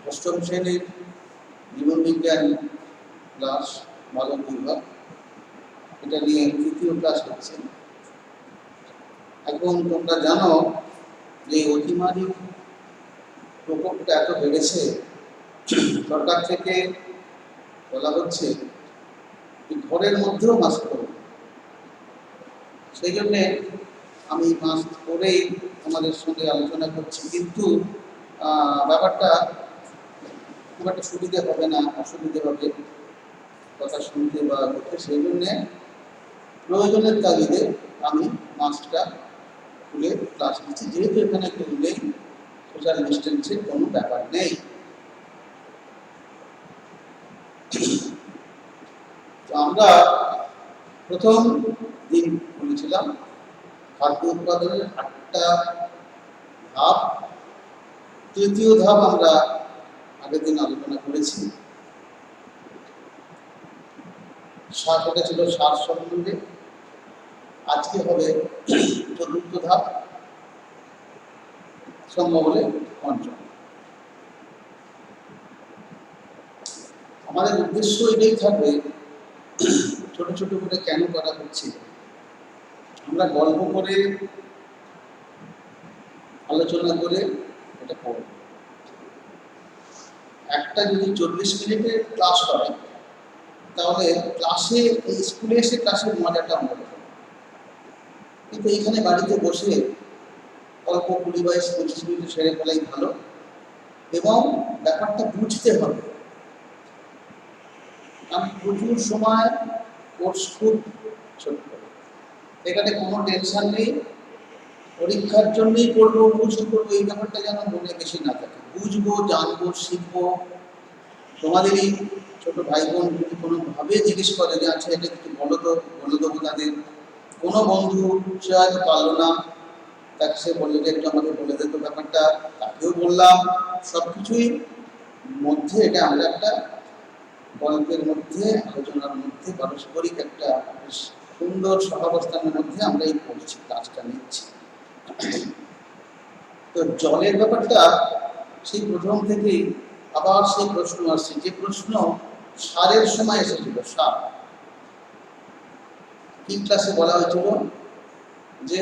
অষ্টম শ্রেণীর জীবনবিজ্ঞান ক্লাস মানব বিভাগ, এটা নিয়ে তৃতীয় ক্লাস হচ্ছে। এখন তোমরা জানো যে অতিমারির প্রকোপটা এত বেড়েছে, সরকার থেকে বলা হচ্ছে ঘরের মধ্যেও মাস্ক করবে। সেই জন্যে আমি মাস্ক পরেই আমাদের সঙ্গে আলোচনা করছি, কিন্তু ব্যাপারটা খুব একটা সুবিধে হবে না, অসুবিধে হবে কথা শুনতে বা করতে। সেই জন্যে প্রয়োজনের তাগিদে আমি মাস্কটা খুলে ক্লাস নিচ্ছি, যেহেতু এখানে কেউ নেই, সোশ্যাল ডিস্টেন্সের কোনো ব্যাপার নেই। তো আমরা প্রথম দিন বলেছিলাম খাদ্য উৎপাদনের 8টা ধাপ। তৃতীয় ধাপ আমরা আগের দিন আলোচনা করেছি, সেটা ছিল সার সম্বন্ধে। আজকে হবে চতুর্থ ধাপ, সম্ভব হলে পঞ্চম। আমাদের উদ্দেশ্য এটাই থাকবে, ছোট ছোট করে কেন করা হচ্ছে, আমরা গল্প করে আলোচনা করে এটা পড়ব। একটা যদি 40 মিনিটের ক্লাস হয়, তাহলে ক্লাসে স্কুলে এসে ক্লাসের মজাটা অন্যরকম, কিন্তু এখানে বাড়িতে বসে অল্প 20-22-25 মিনিটে সেরে ফেলাই ভালো, এবং ব্যাপারটা বুঝতে হবে। আমি প্রচুর সময় কোর্স খুব ছোট্ট, এখানে কোনো টেনশন নেই, পরীক্ষার জন্যই পড়বো, মুখস্থ করবো, এই ব্যাপারটা যেন মনে বেশি না থাকে। বুঝবো, জানবো, শিখবো। তোমাদেরই ছোট ভাই বোন যদি কোনোভাবে জিজ্ঞেস করে যে আচ্ছা এটা কিছু বলে দেবো তাদের, কোনো বন্ধু সে হয়তো পারলো না, তাকে সে বললো যে একটু আমাকে বলে দিত ব্যাপারটা, তাকেও বললাম। সব কিছুই মধ্যে এটা আমরা একটা গল্পের মধ্যে, আলোচনার মধ্যে, পারস্পরিক একটা সুন্দর সহাবস্থানের মধ্যে আমরা এই পড়ছি, ক্লাসটা নিচ্ছি। তো জলের ব্যাপারটা সেই প্রথম থেকেই আবার সেই প্রশ্ন আসছে, যে প্রশ্ন সারের সময় এসেছিল। সার কি ক্লাসে বলা হয়েছিল যে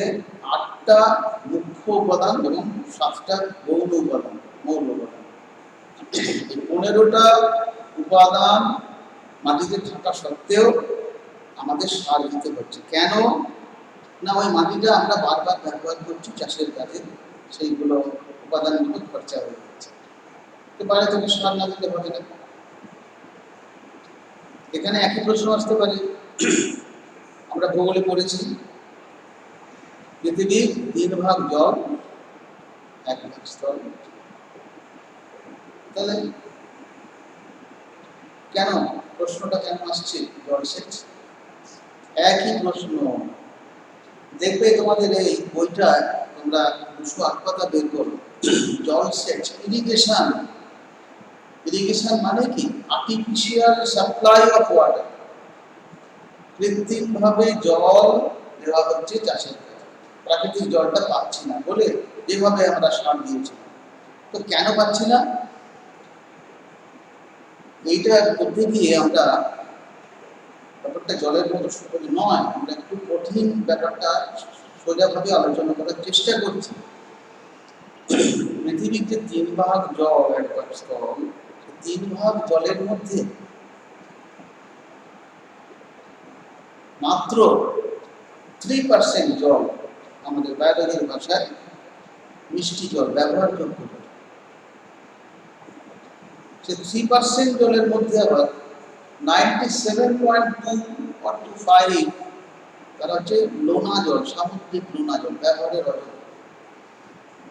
8টা মুখ্য উপাদান এবং 7টা গৌণ উপাদান, মৌল উপাদান। এই 15টা উপাদান মাটিতে থাকা সত্ত্বেও আমাদের সার দিতে হচ্ছে। কেন না, ওই মাটিটা আমরা বারবার ব্যবহার করছি চাষের কাজে, সেইগুলো উপাদানগুলো খরচা হয়ে যাচ্ছে, তো বাইরে থেকে সার না দিতে হবে না। এখানে একই প্রশ্ন আসতে পারে, আমরা ভূগোলে পড়েছি পৃথিবীর 3 ভাগ জল, 1 ভাগ স্থল। তাহলে কেন প্রশ্নটা কেন আসছে জলসেচ? একই প্রশ্ন দেখবে তোমাদের এই বইটা, তোমরা 208 পাতা বের করো। জলসেচ, ইরিগেশন। ইরিগেশন মানে কি? আর্টিফিশিয়াল সাপ্লাই অফ ওয়াটার, কৃত্রিমভাবে জল দেওয়া হচ্ছে চাষের কাজে। প্রাকৃতিক জলটা পাচ্ছি না বলে যেভাবে আমরা সার দিয়েছি। তো কেন পাচ্ছি না, এইটা করতে গিয়ে আমরা ব্যাপারটা জলের মতো সহজ নয়, আমরা একটু কঠিন ব্যাপারটা সোজাভাবে আলোচনা করার চেষ্টা করছি। পৃথিবীর যে 3 ভাগ জল, 1 ভাগ স্থল, 3 ভাগ জলের মধ্যে মাত্র 3% জল, আমাদের বায়োলজির ভাষায় মিষ্টি জল, ব্যবহারযোগ্য জল। সে 3% জলের মধ্যে আবার 97.2 তারা হচ্ছে লোনা জল, সামুদ্রিক লোনা জল, ব্যবহারের অযোগ্য।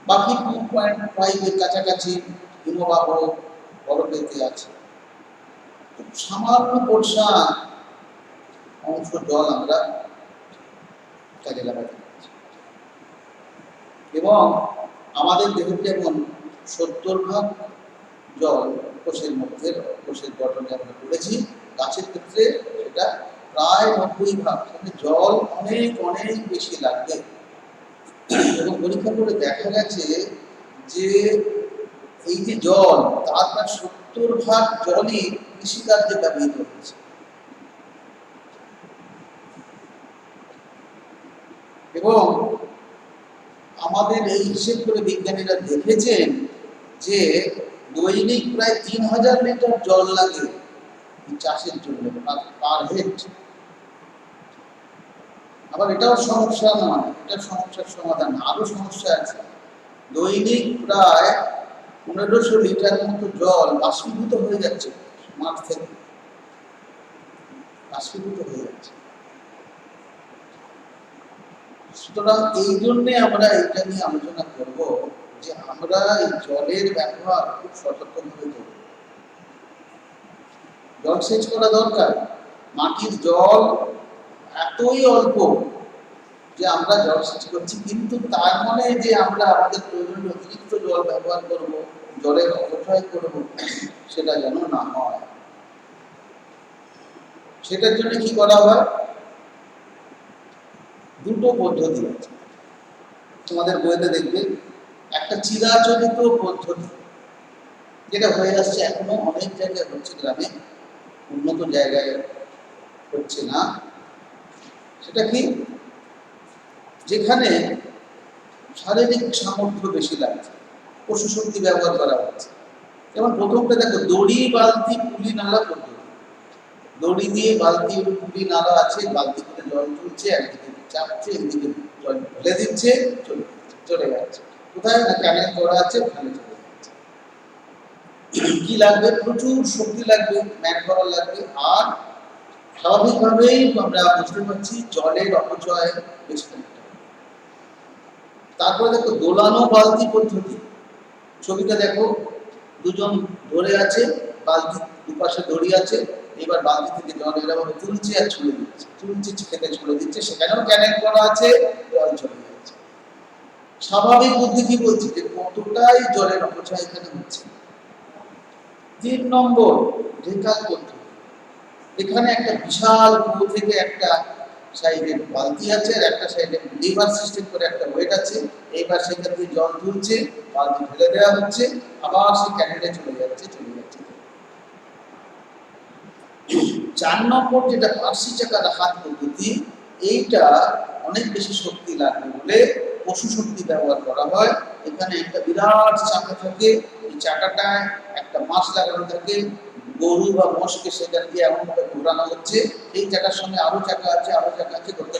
বাকি 2.5 কাছাকাছি হিমবাহ বরফেতে আছে। খুব সামান্য পোর্শন অংশ জল আমরা কাজে লাগাতে পারছি। এবং আমাদের দেহের যেমন 70 ভাগ জল কোষের মধ্যে, কোষের গঠনে আমরা পড়েছি, গাছের ক্ষেত্রে সেটা প্রায় 90 ভাগ। জল অনেক অনেক বেশি লাগবে। এবং পরীক্ষা করে দেখা গেছে যে এই যে জল, তার প্রায় 70% জলই কৃষিকার্যে ব্যবহৃত হচ্ছে। এবং আমাদের এই হিসেব করে বিজ্ঞানীরা দেখেছেন যে দৈনিক প্রায় 3000 লিটার জল লাগে চাষের জন্য পার হেড। আবার এটাও সমস্যা নয়, এটা সমস্যার সমাধান, আরো সমস্যা আছে। দৈনিক প্রায় 1500 লিটার মতো জল বাষ্পীভূত হয়ে যাচ্ছে মাঠ থেকে, বাষ্পীভূত হয়ে যাচ্ছে। সুতরাং এই জন্যে আমরা এটা নিয়ে আলোচনা করব যে আমরা এই জলের ব্যবহার খুব সতর্কভাবে করব। জল সেচ করা দরকার। মাটির জল এতই অল্প যে আমরা জল সেচ করছি, কিন্তু তার মানে যে আমরা আমাদের প্রয়োজনীয় অতিরিক্ত জল ব্যবহার করব, জলের অপচয় করব, সেটা যেন না হয়। সেটার জন্য কি করা হয়? দুটো পদ্ধতি আছে, তোমাদের বইতে দেখবে। একটা চিরাচরিত পদ্ধতি, যেটা হয়ে আসছে, এখনো অনেক জায়গায় হচ্ছে, গ্রামে, উন্নত জায়গায় হচ্ছে না। সেটা কি? যেখানে শারীরিক সামর্থ্য বেশি লাগছে, পশু শক্তি ব্যবহার করা হচ্ছে। যেমন প্রথমটা দেখো, দড়ি, বালতি, পুলি, নালা পদ্ধতি। দড়ি দিয়ে বালতি, পুলি, নালা আছে, বালতি করে জল তুলছে, একদিকে চাপছে, একদিকে জল ফেলে দিচ্ছে, চলে যাচ্ছে। কোথায়? না ক্যানেল করা আছে, ওখানে চলে যাচ্ছে। কি লাগবে? প্রচুর শক্তি লাগবে, ম্যান পাওয়ার লাগবে। আর স্বাভাবিকভাবেই আমরা বুঝতে পারছি জলের অপচয় বেশি থাকে। তারপরে দেখো দোলানো বালতি পদ্ধতি। ছবিটা দেখো, দুজন ধরে আছে, বালতি দুপাশে দড়ি আছে, এবার বালতি থেকে জল এরকম তুলছে আর ছুড়ে দিচ্ছে, তুলছে খেতে ছুড়ে দিচ্ছে, সেখানেও ক্যানেল করা আছে, জল চলে যাচ্ছে। স্বাভাবিক বুদ্ধি কি বলছে যে কতটাই জলের অপচয় এখানে হচ্ছে। 3 নম্বর, ঢেকাল পদ্ধতি। এখানে একটা বিশাল কুয়ো থেকে একটা সাইডে বালতি আছে, আর একটা সাইডে লিভার সিস্টেম করে একটা ওয়েট আছে। এইবার সেখান থেকে জল তুলছে, বালতি ঢেলে দেওয়া হচ্ছে, আবার সেই ক্যানেলে চলে যাচ্ছে। 4 নম্বর, যেটা ফার্সি চাকার হাত পদ্ধতি, এইটা অনেক বেশি শক্তি লাগবে বলে পশু শক্তি ব্যবহার করা হয়। এখানে একটা বিরাট চাকা থাকে, এই চাকাটায় একটা মাছ লাগানো থাকে, গরু বা মোষকে সেখান দিয়ে এমনভাবে ঘোরানো হচ্ছে, এই চাকার সঙ্গে আরো চাকা আছে, আরো চাকা আছে, করতে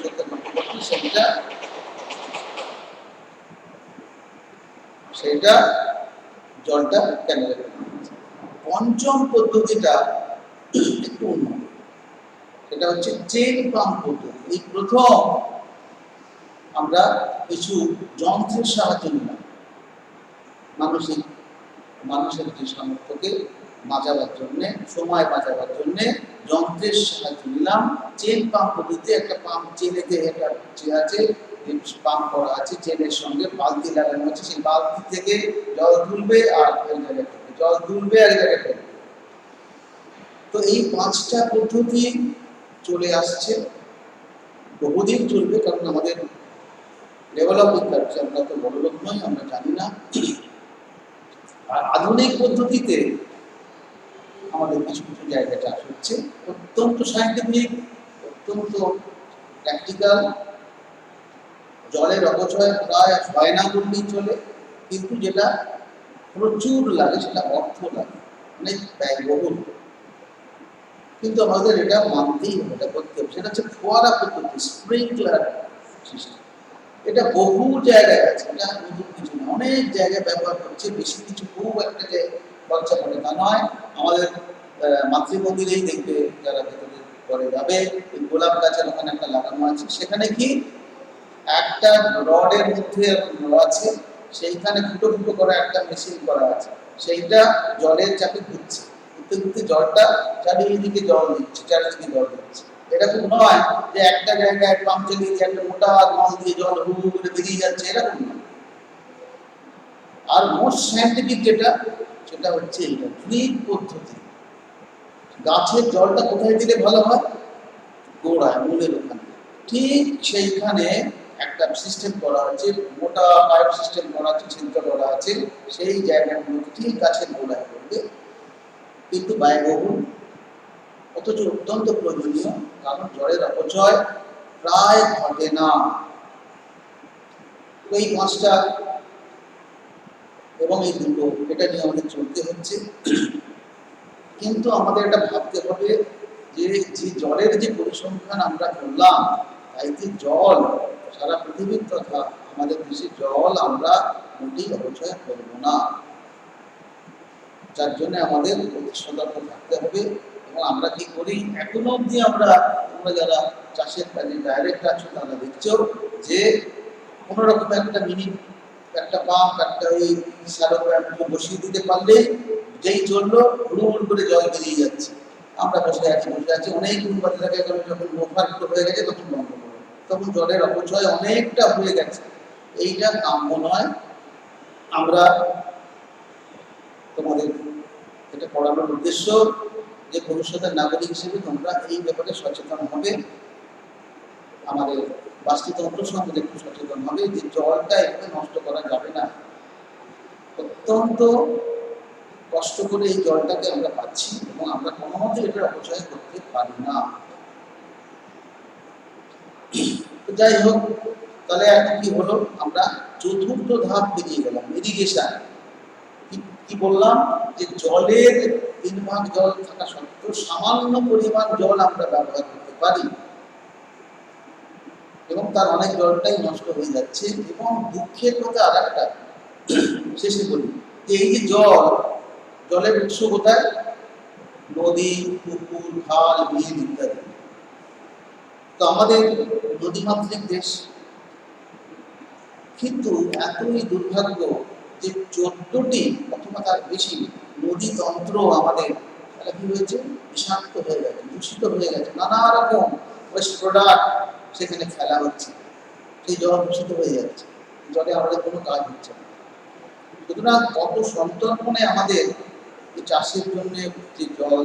সেইটা জলটা ক্যানেলে। পঞ্চম পদ্ধতিটা একটু উন্নত, সেটা হচ্ছে চেন পাম্প পদ্ধতি। এই প্রথম আমরা কিছু যন্ত্রের সাহায্য নিলাম, মানুষের যে সামর্থ্যকে বাঁচাবার জন্যে, সময় বাঁচাবার জন্যে যন্ত্রের সাহায্য নিলাম। চেন পাম্প পদ্ধতিতে একটা পাম্প, চেনেতে একটা আছে, পাম্প করা আছে, চেনের সঙ্গে বালতি লাগানো আছে, সেই বালতি থেকে জল তুলবে আর এক জায়গায় ফেলবে, জল তুলবে আর এক জায়গায় ফেলবে। তো এই 5টা পদ্ধতি চলে আসছে, বহুদিন চলবে, কারণ আমাদের ডেভেলপিং কান্ট্রি, আমরা তো বড় লোক নই, আমরা জানি না। আর আধুনিক পদ্ধতিতে আমাদের কিছু কিছু জায়গায় চাষ হচ্ছে, অত্যন্ত সাইন্টিফিক, অত্যন্ত প্র্যাকটিক্যাল। জলের অপচয় প্রায় হয় না বললেই চলে, কিন্তু যেটা প্রচুর লাগে সেটা অর্থ লাগে, অনেক ব্যয়বহুল। কিন্তু আমাদের এটা মানতেই হবে, এটা করতে হবে। সেটা হচ্ছে ফোয়ারা পদ্ধতি, স্প্রিংকলার সিস্টেম। এটা বহু জায়গায় আছে, এটা নতুন কিছু না, অনেক জায়গায় ব্যবহার করছে। বেশি কিছু খুব একটা যে খরচা করে তা নয়। আমাদের মাতৃমন্দিরেই দেখবে, যারা ভেতরে করে যাবে, ওই গোলাপ গাছের ওখানে একটা লাগানো আছে, সেখানে কি একটা রডের মধ্যে আছে, সেইখানে ফুটো ফুটো করা একটা মেশিন করা আছে, সেইটা জলের চাপে ঘুরছে, ঘুরতে ঘুরতে জলটা চারিদিকে জল দিচ্ছে, চারিদিকে জল দিচ্ছে। এরকম নয় যে একটা জায়গায় পাম্প চালিয়ে দিয়ে একটা মোটা নল দিয়ে জল হু হু করে বেরিয়ে যাচ্ছে, এরকম নয়। আর মোস্ট সায়েন্টিফিক যেটা, সেটা হচ্ছে এইটা ড্রিপ পদ্ধতি। গাছের জলটা কোথায় দিলে ভালো হয়? গোড়ায়, মূলের ওখানে। ঠিক সেইখানে একটা সিস্টেম করা হয়েছে, মোটা পাইপ সিস্টেম করা আছে, ছিদ্র করা আছে, সেই জায়গাগুলো ঠিক গাছের গোড়ায় করবে, কিন্তু ব্যয়বহুল অথচ অত্যন্ত প্রয়োজনীয়, কারণ জলের অপচয় প্রায় ঘটে না। এই পাঁচটা এবং এই দুটো, এটা নিয়ে আমাদের চলতে হচ্ছে। কিন্তু আমাদের এটা ভাবতে হবে যে জলের যে পরিসংখ্যান আমরা করলাম, তাইতে জল সারা পৃথিবীর তথা আমাদের দেশের জল আমরা মোটেই অপচয় করব না, যার জন্য আমাদের অতি সতর্ক থাকতে হবে। এবং আমরা কি করি, এখনো অবধি আমরা, তোমরা যারা চাষের কাজে ডাইরেক্ট আছো তারা দেখছো যে কোনো রকম একটা মিনিট একটা পাম্প, একটা ওই শ্যালো পাম্প বসিয়ে দিতে পারলে যেই চললো হুড় করে জল বেরিয়ে যাচ্ছে। আমরা বসে আছি অনেক বাজে থাকে, যখন ওভারফ্লো হয়ে গেছে তখন বন্ধ করবো, তখন জলের অপচয় অনেকটা হয়ে গেছে। এইটা কাম্য নয়। আমরা তোমাদের এটা পড়ানোর উদ্দেশ্য যে ভবিষ্যতের নাগরিক হিসেবে তোমরা এই ব্যাপারে সচেতন হবে, আমাদের বাস্তুতন্ত্র সম্বন্ধে একটু সচেতন হবে যে জলটা এভাবে নষ্ট করা যাবে না। অত্যন্ত কষ্ট করে এই জলটাকে আমরা পাচ্ছি এবং আমরা কোনো মতে এটার অপচয় করতে পারি না। যাই হোক, তাহলে এখন কি হলো, আমরা চতুর্থ ধাপ পেরিয়ে গেলাম, ইরিগেশন। কি বললাম যে জলের 3 ভাগ জল থাকা সত্ত্বেও সামান্য পরিমাণ জল আমরা ব্যবহার করতে পারি এবং তার অনেক জলটাই নষ্ট হয়ে যাচ্ছে। এবং দুঃখের কথা আর একটা শেষে বলি যে এই যে জলের উৎস কোথায়, নদী, পুকুর, খাল, বিল ইত্যাদি। তো আমাদের নদীমাতৃক দেশ, কিন্তু এতই দুর্ভাগ্য যে 14টি অথবা তার বেশি নদী তন্ত্র আমাদের কি হয়েছে, বিষাক্ত হয়ে গেছে, দূষিত হয়ে গেছে, নানা রকম ওয়েস্ট প্রোডাক্ট সেখানে ফেলা হচ্ছে, সেই জল দূষিত হয়ে যাচ্ছে, জলে আমাদের কোনো কাজ হচ্ছে না। সুতরাং কত সন্তর্পণে আমাদের চাষের জন্য যে জল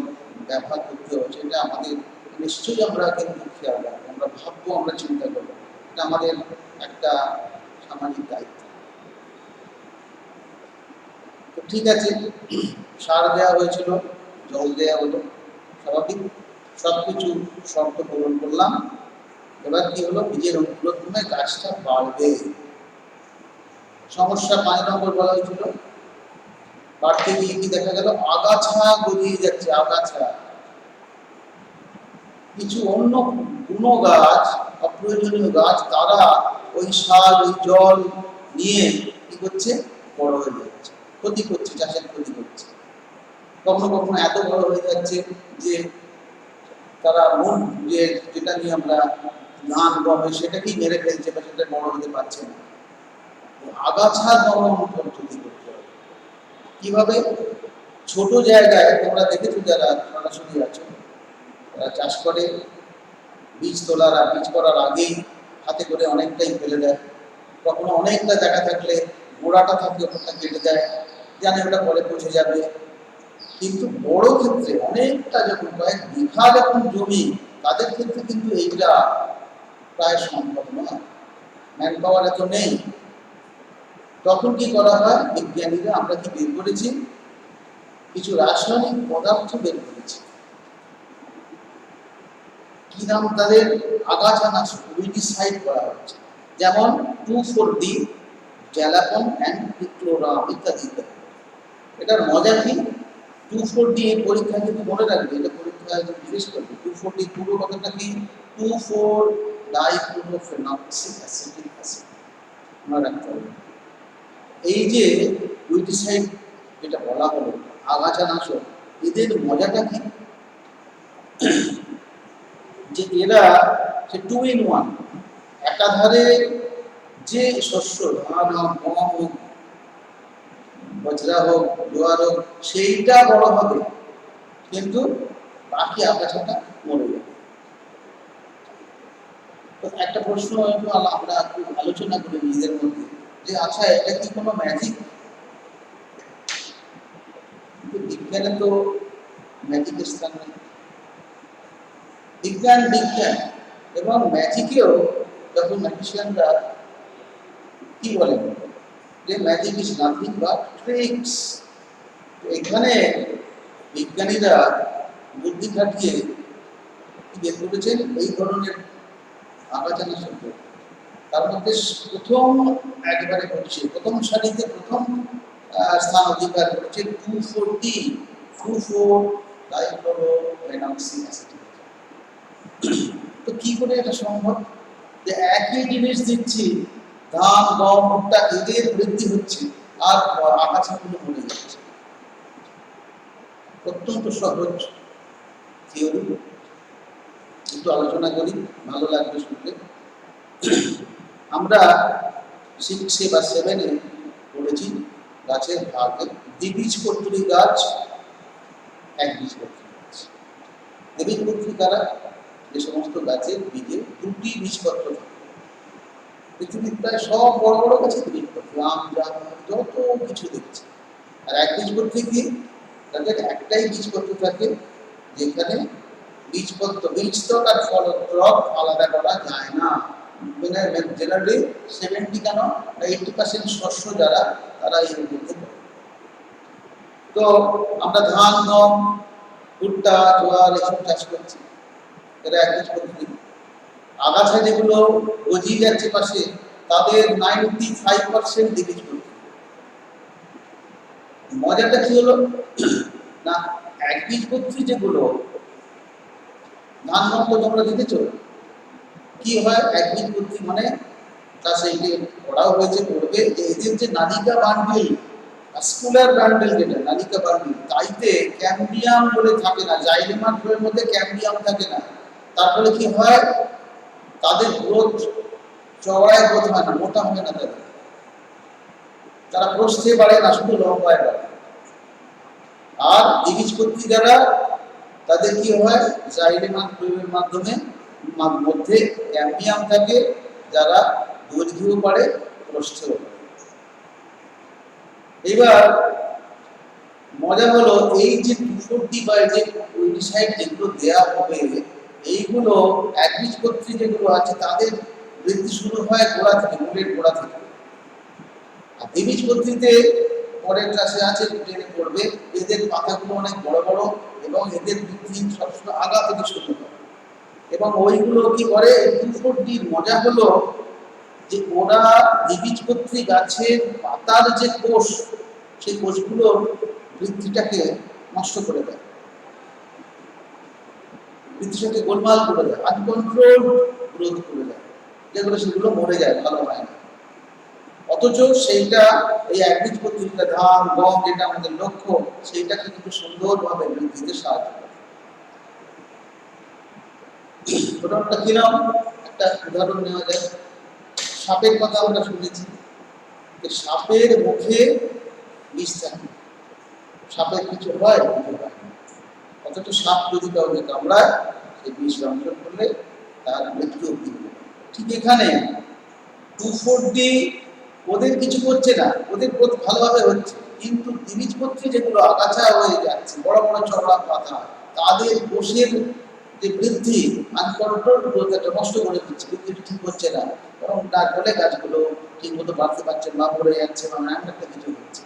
ব্যবহার করতে হচ্ছে, এটা আমাদের নিশ্চয়ই আমরা কিন্তু খেয়াল রাখবো, আমরা ভাববো, আমরা চিন্তা করবো, এটা আমাদের একটা সামাজিক দায়িত্ব। তো ঠিক আছে, সার দেওয়া হয়েছিল, জল দেওয়া হলো, স্বাভাবিক সবকিছু শর্ত পূরণ করলাম। এবার কি হলো, বীজের অঙ্কুরোদ্গমে গাছটা বাড়বে। সমস্যা 5 নম্বর বলা হয়েছিল, বাড়তে গিয়ে কি দেখা গেল, আগাছা গজিয়ে যাচ্ছে। আগাছা, কিছু অন্য বুনো গাছ, অপ্রয়োজনীয় গাছ, তারা ওই সার, ওই জল নিয়ে কি করছে, বড় হয়ে যাচ্ছে, ক্ষতি করছে, চাষের ক্ষতি করছে। কখনো কখনো এত বড় হয়ে যাচ্ছে যে তারা মূল যেটা নিয়ে আমরা ধান গমে সেটাকেই মেরে ফেলছে বা সেটা বড় হতে পারছে না। আগাছা দমন পদ্ধতি করতে হবে। কিভাবে, ছোট জায়গায় তোমরা দেখেছো যারা সরাসরি আছো, তারা চাষ করে, বীজ করার আগেই হাতে করে অনেকটাই ফেলে দেয়, কখনো অনেকটা জায়গা থাকলে গোড়াটা থাকলে ওটা কেটে দেয়, জানে ওটা পরে পচে যাবে। কিন্তু বড় ক্ষেত্রে অনেকটা যখন কয়েক বিঘা যখন জমি, তাদের ক্ষেত্রে কিন্তু এইটা প্রায় সম্ভব নয়, ম্যান পাওয়ার এত নেই। তখন কি করা হয়, বিজ্ঞানীরা আমরা কি বের করেছি, কিছু রাসায়নিক পদার্থ বের করেছি। কি নাম তাদের, আগাছানাশক, উইডিসাইড করা হচ্ছে, যেমন 2,4-D, জ্যালাপন অ্যান্ড পিক্লোরাম ইত্যাদি ইত্যাদি। এটার মজা কি, 2,4-D এর পরীক্ষা কিন্তু মনে রাখবে, এটা পরীক্ষায় জিজ্ঞেস করবে। 2,4-D পুরো কথাটা কি, 2,4-ডাইক্লোরোফেনক্সিক অ্যাসিটিক অ্যাসিড, মনে রাখতে হবে। এই যে উইডিসাইড যেটা বলা হলো, আগাছানাশক, এদের মজাটা কি, যে এরা যে 2-in-1, একাধারে যে শস্য, ধান হোক, গম হোক, বজরা হোক, জোয়ার হোক, সেইটা বড় হবে, কিন্তু বাকি আগাছাটা মরে যাবে। তো একটা প্রশ্ন আমরা একটু আলোচনা করি নিজেদের মধ্যে, যে আচ্ছা এটা কি কোনো ম্যাজিক? বিজ্ঞানে তো ম্যাজিকের স্থান নেই। বিজ্ঞান এবং ম্যাজিকেও যখন ম্যাজিশিয়ানরা কি বলেন যে magic is nothing but tricks, এখানে বিজ্ঞানীরা বুদ্ধি খাটিয়ে কি বের করেছেন এই ধরনের আঁকাচানা শব্দ। তার মধ্যে প্রথম একবারে হচ্ছে প্রথম সারিতে প্রথম স্থান অধিকার করেছে 240 ডাইক্লোরোফেনক্সিঅ্যাসিড। তো কি করে এটা সম্ভব যে একই জিনিস দিচ্ছি, ধান গম ভুট্টা এদের বৃদ্ধি হচ্ছে আর আগাছাগুলো মরে যাচ্ছে? অত্যন্ত সহজ থিওরি, একটু আলোচনা করি, ভালো লাগবে শুনতে। আমরা 6 বা 7 পড়েছি গাছের ভাগে দ্বিবীজপত্রী গাছ, একবীজপত্রী গাছ। দ্বিবীজপত্রী কারা? যে সমস্ত গাছের বীজে দুটি বীজপত্র থাকে। পৃথিবীর প্রায় সব বড় বড় গাছে দ্বিবীজপত্রী, আম জাম যত কিছু দেখছে। আর একবীজপত্রী কি? তাদের একটাই বীজপত্র থাকে, যেখানে বীজপত্র বীজতক আর ফলত্রক আলাদা করা যায় না। জেনারেলি 70 কেন 80% শস্য যারা তারা এর মধ্যে পড়ে। তো আমরা ধান গম ভুট্টা জোয়ার এসব চাষ করছি, এরা একবীজপত্রী। আগাছা যেগুলো গজিয়ে যাচ্ছে পাশে, তাদের 95% দ্বিবীজপত্রী। মজাটা কি হলো না, একবীজপত্রী যেগুলো ধান গম তো তোমরা দেখেছো কি হয়, একবীজপত্রী মানে তা সেইটি পড়াও হয়েছে, পড়বে যে এদের যে নালিকা বান্ডিল, ভাস্কুলার বান্ডিল, যেটা নালিকা বান্ডিল, তাইতে ক্যাম্বিয়াম বলে থাকে না, জাইলেমার ফ্লোয়ের মধ্যে ক্যাম্বিয়াম থাকে না। তারপরে কি হয়, তাদের গ্রোথ চওড়ায় গ্রোথ হয় না, মোটা হয় না, তারা প্রস্থে বাড়ে না, শুধু লম্বায় বাড়ে। আর দ্বিবীজপত্রী যারা, তাদের কি হয়, জাইলেমার ফ্লোয়ের মাধ্যমে মধ্যে ক্যাম্বিয়াম থাকে, যারা দৈর্ঘ্যও বাড়ে প্রস্থেও বাড়ে। এবার মজা হলো এই যে 240 বা যে 20 যেগুলো দেয়া হবে, এইগুলো একবীজপত্রী যেগুলো আছে তাদের বৃদ্ধি শুরু হয় গোড়া থেকে, মূলের গোড়া থেকে। আর দ্বিবীজপত্রীতে পরের ক্লাসে আছে, টেনে পড়বে, এদের পাতাগুলো অনেক বড় বড় এবং এদের বৃদ্ধি সবসময় আগা থেকে শুরু হয়। এবং ওইগুলো কি করে, 240 মজা হলো যে ওরা দ্বিবীজপত্রী গাছের পাতার যে কোষ, সেই কোষগুলোর বৃদ্ধিটাকে নষ্ট করে দেয়, বৃদ্ধিটাকে গোলমাল করে দেয়, আনকন্ট্রোল গ্রোথ করে দেয়, যেগুলো সেগুলো মরে যায়, ভালো হয় না। অথচ সেইটা এই একবীজপত্রীটা ধান গম যেটা আমাদের লক্ষ্য, সেইটাকে কিন্তু সুন্দরভাবে বৃদ্ধিতে সাহায্য করে। উদাহরণটা কিরকম, একটা উদাহরণ নেওয়া যায়। সাপের কথা আমরা শুনেছি যে সাপের মুখে বিষ থাকে, সাপের কিছু হয় কিছু হয় না। অথচ সাপ যদি কাউকে কামড়ায়, সেই বিষ দংশন করলে তার মৃত্যু অবধি হতে পারে। ঠিক এখানে 240 ওদের কিছু করছে না, ওদের গ্রোথ ভালোভাবে হচ্ছে, কিন্তু দ্বিবীজপত্রী যেগুলো আগাছা হয়ে যাচ্ছে, বড় বড় চড়া পাতা, তাদের কোষের যে বৃদ্ধি আনকন্ট্রোল গ্রোথ এটা নষ্ট করে দিচ্ছে, বৃদ্ধিটা ঠিক হচ্ছে না, এবং তার ফলে গাছগুলো ঠিক মতো বাড়তে পারছে না, মরে যাচ্ছে বা নানান একটা কিছু হচ্ছে।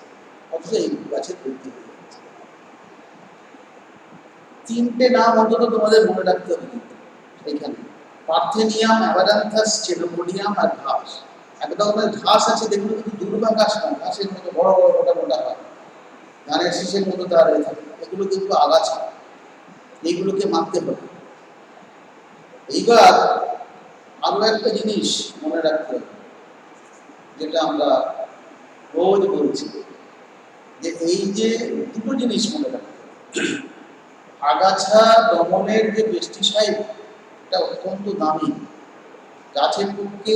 অথচ এই গাছের বৃদ্ধি হয়ে যাচ্ছে। 3টে নাম অন্তত তোমাদের মনে রাখতে হবে কিন্তু এখানে, পার্থেনিয়াম, অ্যামারান্থাস, চেলোপোডিয়াম আর ঘাস। একদম ঘাস আছে, দেখুন কিন্তু দুর্বা ঘাস না, ঘাসের মতো বড় বড় মোটা মোটা হয়, ধানের শীষের মতো তার থাকে, এগুলো কিন্তু আগাছা, এইগুলোকে মারতে হবে। এইবার আরো একটা জিনিস মনে রাখতে হবে, যেটা আমরা রোজ বলছি, যে এই যে দুটো জিনিস মনে রাখতে হবে। আগাছা দমনের যে পেস্টিসাইড, এটা অত্যন্ত দামি, গাছের পক্ষে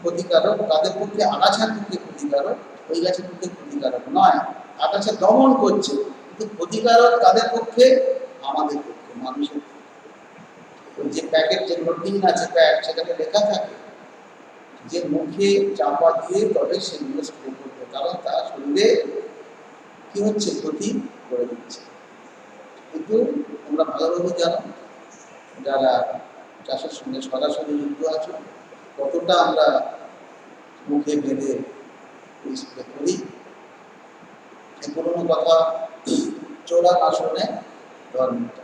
ক্ষতিকারক, তাদের পক্ষে আগাছার পক্ষে ক্ষতিকারক, ওই গাছের পক্ষে ক্ষতিকারক নয়। আগাছা দমন করছে, কিন্তু ক্ষতিকারক তাদের পক্ষে, আমাদের পক্ষে, মানুষের পক্ষে। যে প্যাকেট, যেগুলো টিন আছে প্যাক, সেখানে লেখা থাকে যে মুখে চাপা দিয়ে তবে সেগুলো স্প্রে করতে, কারণ তার শরীরে কি হচ্ছে, ক্ষতি করে দিচ্ছে। কিন্তু তোমরা ভালোভাবে জানো, যারা চাষের সঙ্গে সরাসরি যুক্ত আছো, কতটা আমরা মুখে বেঁধে স্প্রে করি। এই পুরোনো কথা, চোরা আসনে ধর্মটা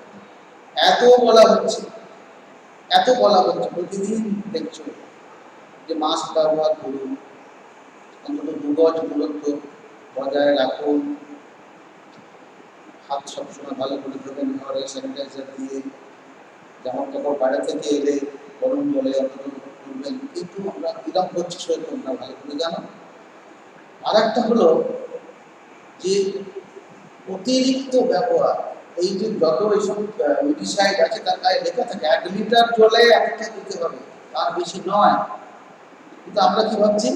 এত বলা হচ্ছে, এত বলা হচ্ছে, প্রতিদিন দেখছো যে মাস্ক ব্যবহার করুন, অন্তত 2 গজ দূরত্ব বজায় রাখুন, হাত সবসময় ভালো করে ধোবেন, ঘরে স্যানিটাইজার দিয়ে, জামা কাপড় বাইরে থেকে এলে গরম জলে অন্তত করবেন। কিন্তু আমরা কিরম করছি সে তোমরা ভালো করে জানো। আর একটা হলো যে অতিরিক্ত ব্যবহার, এই যে যত এইসব মিডিসাইড আছে তার গায়ে লেখা থাকে 1 লিটার জলে একটা দিতে হবে, তার বেশি নয়। কিন্তু আমরা কি ভাবছি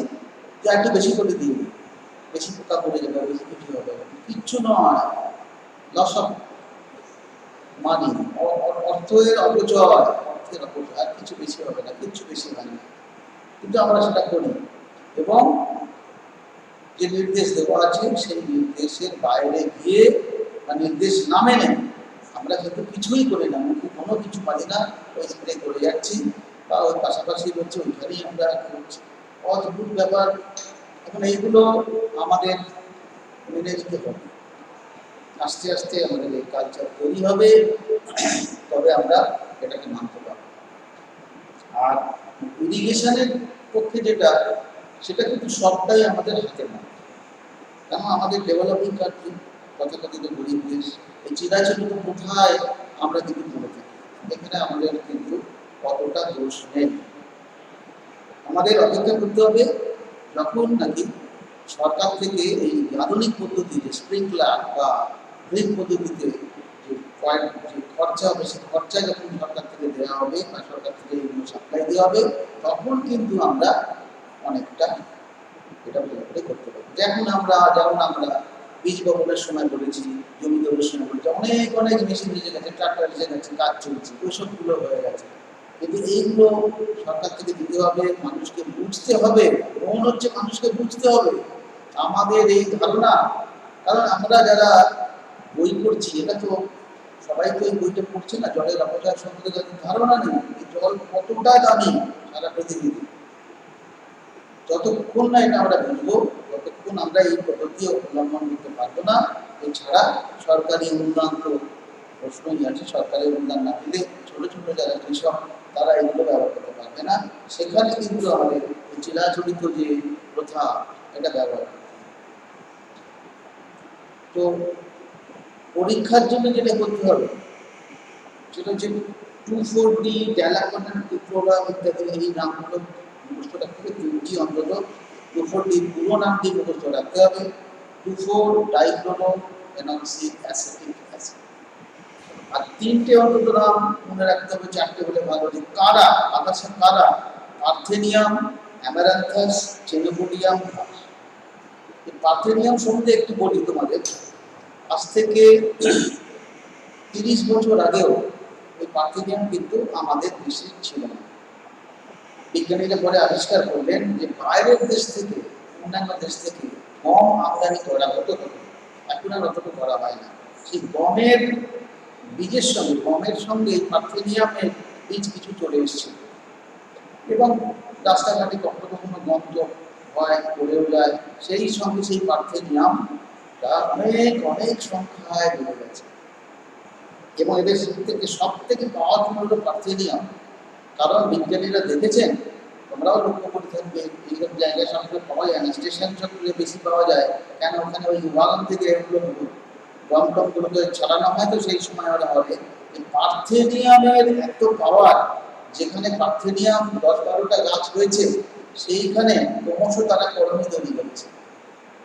যে একটু বেশি করে দিই, বেশি পোকা পড়ে যাবে, বেশি কিছু হবে, কিচ্ছু নয়। লস অফ মানি, অর্থের অপচয়, অর্থের অপচয়, আর কিছু বেশি হবে না, কিচ্ছু বেশি হয় না। কিন্তু আমরা সেটা করি, এবং যে নির্দেশ দেওয়া আছে সেই নির্দেশের বাইরে গিয়ে বা নির্দেশ না মেনে আমরা কিন্তু কিছুই করি না, মুখে কোনো কিছু পারি না, ওই স্প্রে করে যাচ্ছি বা ওই পাশাপাশি হচ্ছে ওইখানেই আমরা করছি। অদ্ভুত ব্যাপার। এখন এইগুলো আমাদের মেনে নিতে হবে, আস্তে আস্তে আমাদের এই কালচার তৈরি হবে, তবে আমরা এটাকে মানতে পারব। আর ইরিগেশনের পক্ষে যেটা, সেটা কিন্তু সবটাই আমাদের হাতে না, কেন আমাদের ডেভেলপিং কান্ট্রি, তথাকথিত গরিব দেশ, এই চিরাচরিত কোথায় আমরা কিন্তু পড়ে থাকি, এখানে আমাদের কিন্তু কতটা দোষ নেই। আমাদের অপেক্ষা করতে হবে যখন নাকি সরকার থেকে এই আধুনিক পদ্ধতিতে স্প্রিংকলার বা ড্রিপ পদ্ধতিতে যে খরচা হবে, সেই খরচা যখন সরকার থেকে দেওয়া হবে বা সরকার থেকে এগুলো সাপ্লাই দেওয়া হবে, তখন কিন্তু আমরা অনেকটা এটা করে করতে পারবো। যেমন আমরা বীজ বপনের সময় বলেছি, জমি দেওয়ার সময় বলেছি, অনেক অনেক মেশিন এসে গেছে, ট্রাক্টর এসে গেছে, কাজ চলছে, ওইসবগুলো হয়ে গেছে। কিন্তু এইগুলো সরকার থেকে দিতে হবে, মানুষকে বুঝতে হবে। মন হচ্ছে মানুষকে বুঝতে হবে আমাদের এই ধারণা। কারণ আমরা যারা বই পড়ছি, এটা তো সবাই তো এই বইটা পড়ছে না, জলের অপচয় সম্বন্ধে যাদের ধারণা নেই, এই জল কতটা দামি সারা পৃথিবীতে, যতক্ষণ না এটা আমরা বুঝবো ততক্ষণ আমরা এই পদ্ধতি অবলম্বন করতে পারবো না। এছাড়া সরকারি অনুদান তো প্রশ্নই আছে, সরকারি অনুদান না দিলে ছোট ছোট যারা কৃষক তারা এগুলো ব্যবহার করতে পারবে না। সেখানে কিন্তু আমাদের চিরাচরিত যে প্রথা, এটা ব্যবহার করতে হবে। তো পরীক্ষার জন্য যেটা করতে হবে সেটা হচ্ছে 2,4-D, ড্যালাকোনা, প্রোগ্রাম ইত্যাদি, এই নামগুলো মুখস্থ রাখতে হবে। 3টি অন্তত 2,4-D পুরো নামটি মুখস্থ রাখতে হবে। 2,4-ডাইক্লোরোফেনক্সিক অ্যাসিটিক অ্যাসিড। আর 3টে অন্তত নাম মনে রাখতে হবে, 4টে হলে ভালো। যে কারা, আগাছা কারা, পার্থেনিয়াম, অ্যামারান্থাস, চেনোপোডিয়াম ঘাস। এই পার্থেনিয়াম সম্বন্ধে একটু বলি তোমাদের। আজ থেকে 30 বছর আগেও এই পার্থেনিয়াম কিন্তু আমাদের দেশে ছিল না। বিজ্ঞানীরা পরে আবিষ্কার করলেন যে বাইরের দেশ থেকে, অন্যান্য দেশ থেকে গম আমদানি করা হতো, এখন আর অতটুকু করা হয় না। সেই গমের বীজের সঙ্গে, গমের সঙ্গে পার্থেনিয়ামের বীজ কিছু চলে এসেছিল, এবং রাস্তাঘাটে কখনো কখনো গন্ধ হয়, পড়েও যায়, সেই সঙ্গে সেই পার্থেনিয়ামটা অনেক অনেক সংখ্যায় বেড়ে গেছে। এবং এদের থেকে সব থেকে পাওয়ারফুল হলো পার্থেনিয়াম। কারণ বিজ্ঞানীরা দেখেছেন, তোমরাও লক্ষ্য করে থাকবে, এইসব জায়গায় সবসময় পাওয়া যায় না, স্টেশন সবগুলো বেশি পাওয়া যায় কেন, ওখানে ওই ওয়াগন থেকে এগুলো গম টমগুলোকে চালানো হয়, তো সেই সময় ওরা হবে। এই পার্থেনিয়ামের এত পাওয়ার, যেখানে পার্থেনিয়াম 10-12টা গাছ রয়েছে, সেইখানে ক্রমশ তারা কলোনি তৈরি করছে,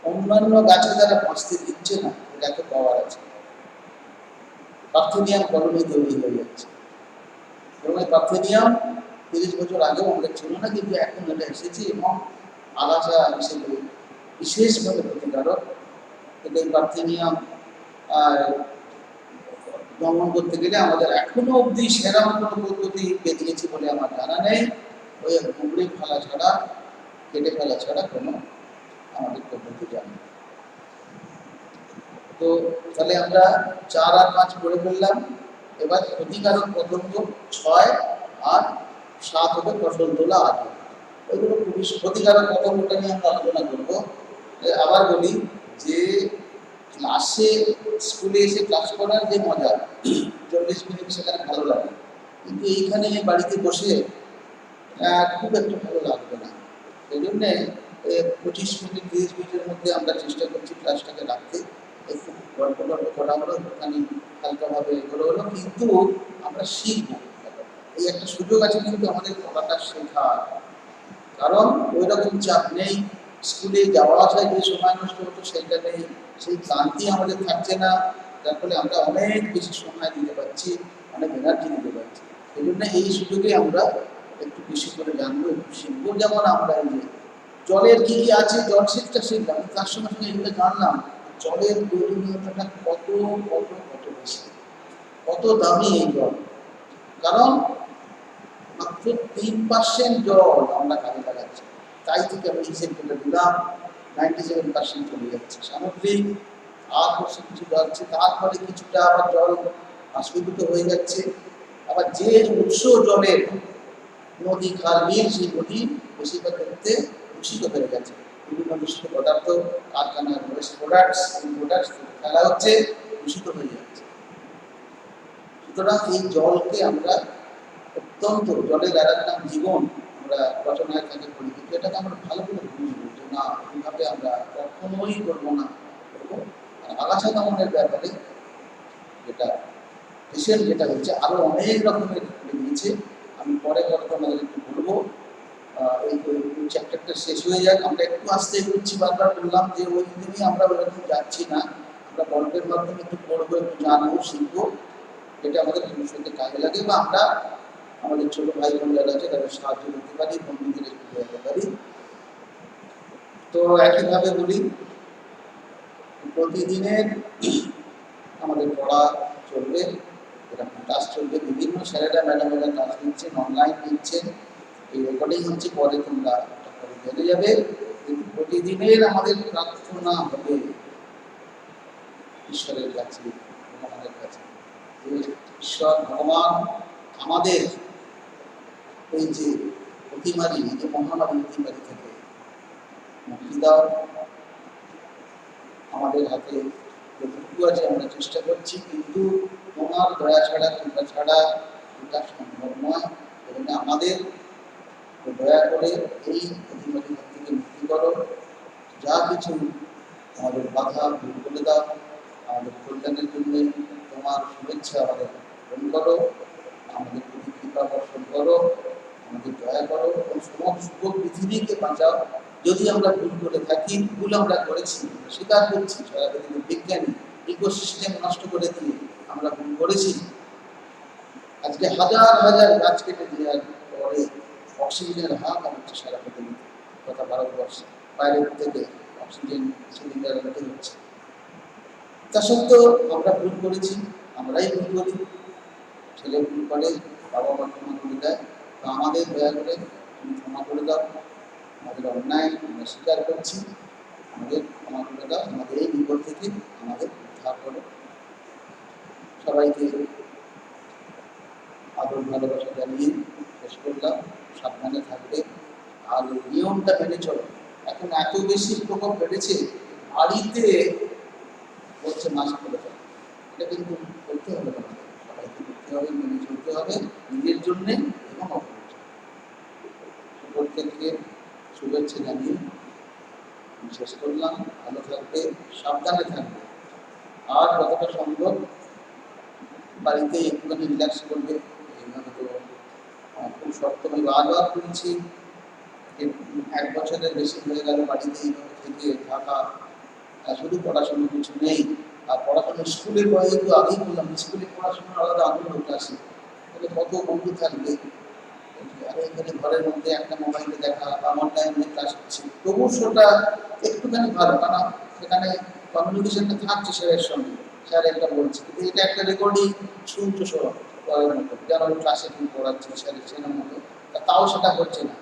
অন্যান্য গাছে তারা বাঁচতে দিচ্ছে না, এত পাওয়ার আছে, পার্থেনিয়াম কলোনি তৈরি হয়ে যাচ্ছে। এবং এই পার্থেনিয়াম 30 বছর আগেও আমাদের ছিল না, কিন্তু এখন এটা এসেছে, এবং আগাছা হিসেবে বিশেষভাবে ক্ষতিকারক। কিন্তু এই পার্থেনিয়াম দমন করতে গেলে আমাদের এখনো অবধি সেরা কোনো পদ্ধতি বেরিয়েছে বলে আমার জানা নেই। ওই গুগড়ে ফেলা ছাড়া, কেটে ফেলা ছাড়া কোনো আমাদের পদ্ধতি জানি না। তো তাহলে আমরা 4 আর 5 পড়ে ফেললাম। এবার ক্ষতিকারক পতঙ্গ 6 আর 7 হবে ফসল তোলা 8 হবে। এগুলো খুবই ক্ষতিকারক কতটা নিয়ে আমরা আলোচনা করবো। আবার বলি যে ক্লাসে স্কুলে এসে ক্লাস করার যে মজা 40 মিনিট সেখানে ভালো লাগে, কিন্তু এইখানে বাড়িতে বসে খুব একটা ভালো লাগবে না। সেই জন্যে 25 মিনিট 30 মিনিটের মধ্যে আমরা চেষ্টা করছি ক্লাসটাকে রাখতে। একটু গল্প গল্প করা হলো, একটুখানি হালকাভাবে এগুলো হলো, কিন্তু আমরা শিখবো। এই একটা সুযোগ আছে কিন্তু আমাদের পড়াটা শেখার, কারণ ওই রকম চাপ নেই। স্কুলে যাওয়া আসায় যে সময় নষ্ট হতো সেইটা নেই, সেই ক্লান্তি আমাদের থাকছে না, যার ফলে আমরা অনেক বেশি সময় দিতে পারছি, অনেক এনার্জি দিতে পারছি। সেই জন্য এই সুযোগে আমরা একটু বেশি করে জানবো, একটু শিখবো। যেমন আমরা এই যে জলের কি কি আছে, জল শিক্ষা শিখলাম, তার সঙ্গে সঙ্গে এগুলো জানলাম জলের প্রয়োজনীয়তাটা কত কত কত বেশি, কত দামি এই জল। কারণ মাত্র 3% জল আমরা কাজে লাগাচ্ছি, তাই থেকে আমি হিসেব করে দিলাম 97% চলে যাচ্ছে সামুদ্রিক, আর কিছু যাচ্ছে, তারপরে কিছুটা আবার জল বাষ্পীভূত হয়ে যাচ্ছে। আবার যে উৎস জলের নদী খাল বিল, সেই নদী বেশিরভাগ ক্ষেত্রে দূষিত হয়ে গেছে, বিভিন্ন দূষিত পদার্থ, কারখানার ওয়েস্ট প্রোডাক্টস ফেলা হচ্ছে, দূষিত হয়ে যাচ্ছে। সুতরাং এই জলকে আমরা অত্যন্ত, জলের আরেক নাম জীবন, আমরা রচনায় থাকে পড়ি, কিন্তু এটাকে আমরা ভালো করে বুঝবো যে না, এইভাবে আমরা কখনোই করবো না, করবো। আর আগাছা দমনের ব্যাপারে যেটা বিশেষ যেটা হচ্ছে, আরো অনেক রকমের বেরিয়েছে, আমি পরে কথা আমাদের একটু বলবো। এই চ্যাপ্টারটা শেষ হয়ে যাক, আমরা একটু আস্তে এগোচ্ছি, বারবার বললাম যে ওই দিনই আমরা ওইরকম যাচ্ছি না, আমরা গল্পের মাধ্যমে একটু পড়বো, একটু জানবো, শিখবো, যেটা আমাদের ভবিষ্যতে কাজে লাগে, বা আমরা আমাদের ছোট ভাই বোন যারা আছে তাদের সাহায্য করতে পারি, বন্ধুদের একটু দেখাতে পারি। তো একইভাবে বলি, প্রতিদিনের আমাদের পড়া চলবে, এরকম ক্লাস চলবে, বিভিন্ন স্যারেরা ম্যাডামেরা ক্লাস নিচ্ছেন, অনলাইন নিচ্ছেন, এই রেকর্ডিং হচ্ছে, পরে তোমরা জেনে যাবে। কিন্তু প্রতিদিনের আমাদের প্রার্থনা হবে ঈশ্বরের কাছে, ভগবানের কাছে, ঈশ্বর ভগবান আমাদের এই যে অতিমারি, এই যে মহামারী অতিমারি থেকে মুক্তি দাও। আমাদের হাতে যতটুকু আছে আমরা চেষ্টা করছি, কিন্তু তোমার দয়া ছাড়া, কৃপা ছাড়া এটা সম্ভব নয়। এজন্য আমাদের দয়া করে এই অতিমারি থেকে মুক্তি করো, যা কিছু আমাদের বাধা দূর করে দাও, আমাদের কল্যাণের জন্য তোমার শুভেচ্ছা আমাদের গ্রহণ করো, আমাদের প্রতি কৃপা বর্ষণ করো, আমাদের দয়া করো, এবং সমস্ত পৃথিবীকে বাঁচাও। যদি আমরা ভুল করে থাকি, ভুল আমরা করেছি, স্বীকার করছি, সারা পৃথিবীর বিজ্ঞানী ইকোসিস্টেম নষ্ট করে দিয়ে আমরা ভুল করেছি। আজকে হাজার হাজার গাছ কেটে দেওয়ার পরে অক্সিজেনের হাহাকার হচ্ছে সারা পৃথিবীতে, তথা ভারতবর্ষে, বাইরের থেকে অক্সিজেন সিলিন্ডার আনতে হচ্ছে। তা সত্ত্বেও আমরা ভুল করেছি, আমরাই ভুল করি, ছেলে ভুল করে, বাবা মা ক্ষমা করে দেয়। তো আমাদের দয়া করে তুমি ক্ষমা করে দাও, আমাদের অন্যায় আমরা স্বীকার করছি, আমাদের ক্ষমা করে দাও, আমাদের এই বিপদ থেকে আমাদের উদ্ধার করো। সবাইকে আদর ভালোবাসা জানিয়ে শেষ করলাম। সাবধানে থাকবে, আর নিয়মটা মেনে চলো। এখন এত বেশি প্রকোপ বেড়েছে, বাড়িতে হচ্ছে মাস্ক করে থাকে, এটা কিন্তু করতে হবে না, সবাইকে করতে হবে, মেনে চলতে হবে, নিজের জন্যে এবং অপরের জন্য। প্রত্যেককে শুভেচ্ছা জানিয়ে শেষ করলাম। ভালো থাকবে, সাবধানে থাকবে, আর যতটা সম্ভব বাড়িতে একটুখানি রিল্যাক্স করবে। এইভাবে তো খুব শক্ত, আমি বারবার বলছি, 1 বছরের বেশি হয়ে গেল বাড়িতে এইভাবে থেকে থাকা, শুধু পড়াশোনা কিছু নেই। আর পড়াশোনা স্কুলের বয়সে তো আগেই বললাম, স্কুলে পড়াশোনার আলাদা আনন্দটা আছে, তাহলে কত বন্ধু থাকবে। আর এখানে ঘরের মধ্যে একটা মোবাইলে দেখা বা অনলাইনে ক্লাস হচ্ছে, তবু সেটা একটুখানি ভালো, কারণ সেখানে কমিউনিকেশনটা থাকছে স্যারের সঙ্গে, স্যার একটা বলছে, কিন্তু এটা একটা রেকর্ডিং শুনছো সব পড়ার মতো, যেন ক্লাসে তুমি পড়াচ্ছে স্যারের সেনার মতো, তাও সেটা হচ্ছে না,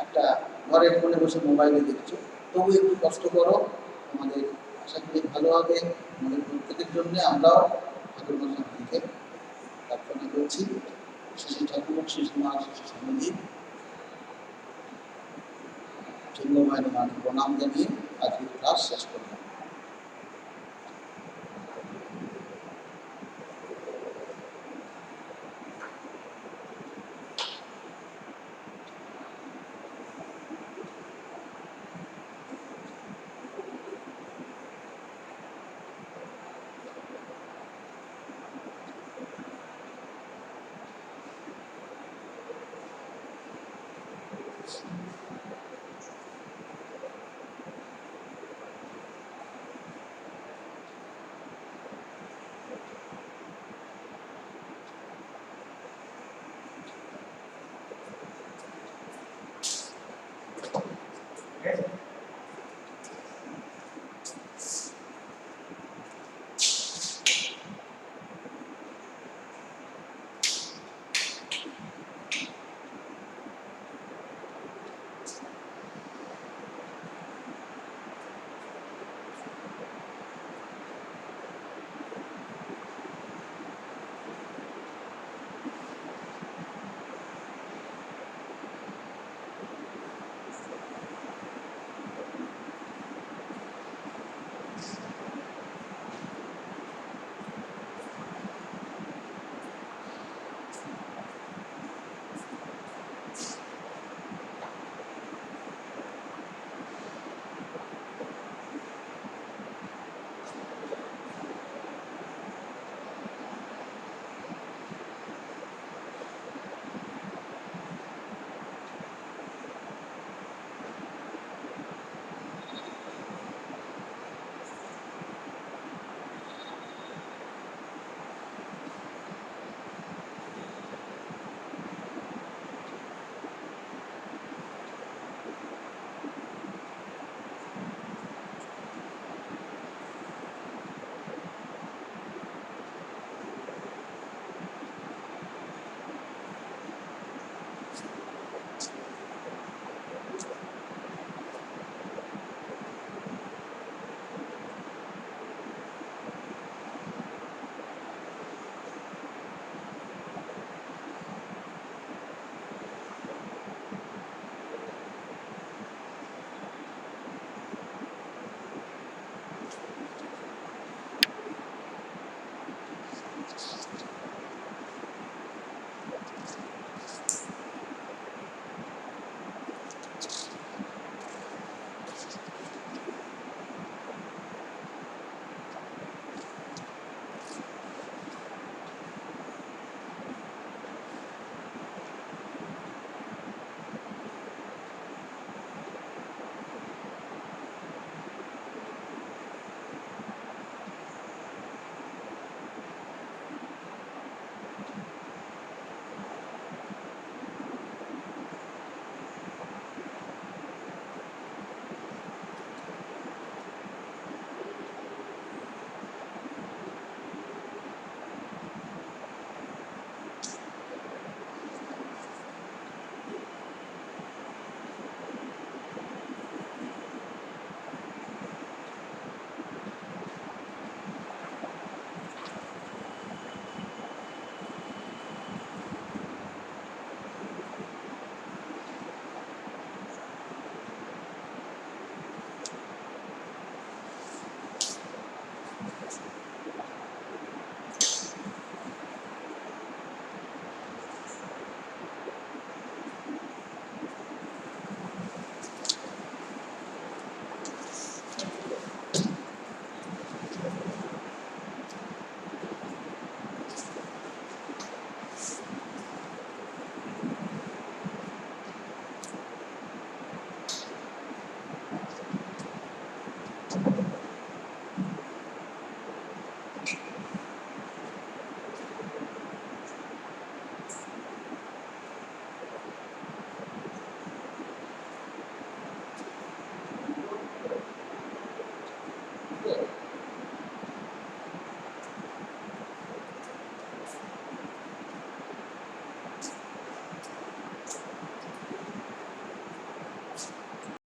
একটা ঘরের কোণে বসে মোবাইলে দেখছো। তবু একটু কষ্ট করো, আমাদের আশা করি ভালো হবে। আমাদের প্রত্যেকের জন্য আমরাও ঠাকুর মশাইকে প্রার্থনা করছি। শ্রী ঠাকুর শিশু মা শিশু সমিতি চিহ্নবাহিনী মাকে প্রণাম জানিয়ে আজকের ক্লাস শেষ করব।